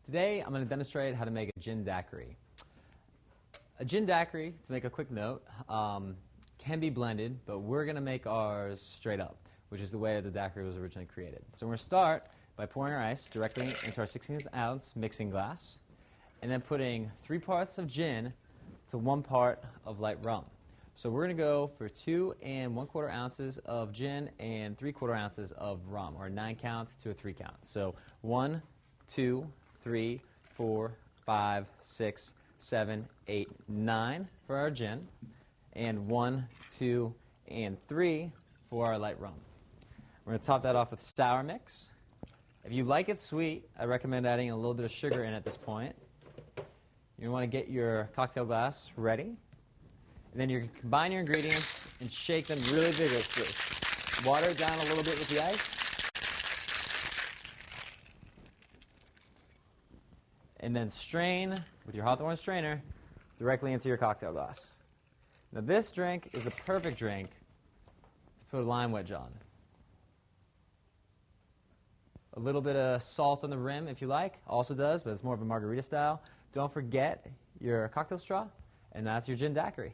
Today I'm going to demonstrate how to make a Gin Daiquiri. A Gin Daiquiri, to make a quick note, can be blended, but we're going to make ours straight up, which is the way the daiquiri was originally created. So we're going to start by pouring our ice directly into our 16-ounce mixing glass, and then putting 3 parts of gin to 1 part of light rum. So we're going to go for 2 1/4 ounces of gin and 3/4 ounces of rum, or a 9 count to a 3 count. So 1, 2, 3, 4, 5, 6, 7, 8, 9 for our gin, and 1, 2, and 3 for our light rum. We're going to top that off with sour mix. If you like it sweet, I recommend adding a little bit of sugar in at this point. You want to get your cocktail glass ready. And then you combine your ingredients and shake them really vigorously. Water it down a little bit with the ice. And then strain with your Hawthorne strainer directly into your cocktail glass. Now this drink is the perfect drink to put a lime wedge on. A little bit of salt on the rim if you like, also does, but it's more of a margarita style. Don't forget your cocktail straw, and that's your Gin Daiquiri.